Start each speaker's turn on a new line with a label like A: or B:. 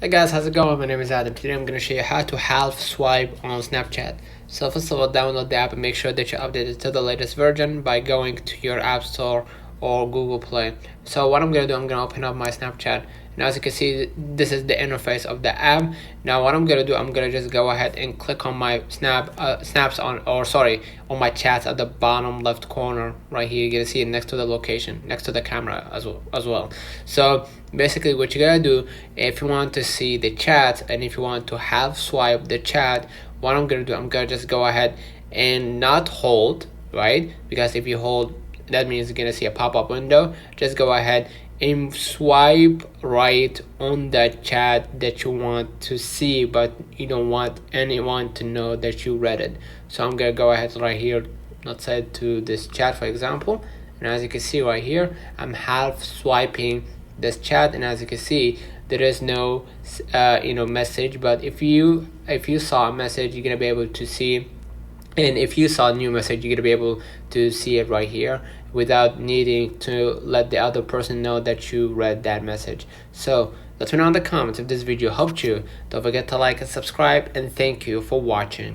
A: Hey guys, how's it going? My name is Adam. Today I'm going to show you how to half swipe on Snapchat. So first of all, download the app and make sure that you update it to the latest version by going to your App Store or Google Play. So what I'm going to do, I'm going to open up my Snapchat. And as you can see, this is the interface of the app. Now what I'm going to do, I'm going to just go ahead and click on my snaps on my chats at the bottom left corner right here. You're going to see it next to the location, next to the camera as well. So basically what you gotta do, if you want to see the chat and if you want to half swipe the chat, what I'm gonna do, I'm gonna just go ahead and not hold, right? Because if you hold, that means you're gonna see a pop-up window. Just go ahead and swipe right on that chat that you want to see, but you don't want anyone to know that you read it. So I'm gonna go ahead right here, let's say to this chat for example, and as you can see right here, I'm half swiping this chat, and as you can see, there is no message, but if you saw a message, you're gonna be able to see, and if you saw a new message, you're gonna be able to see it right here without needing to let the other person know that you read that message. So let me know in the comments if this video helped you. Don't forget to like and subscribe, and thank you for watching.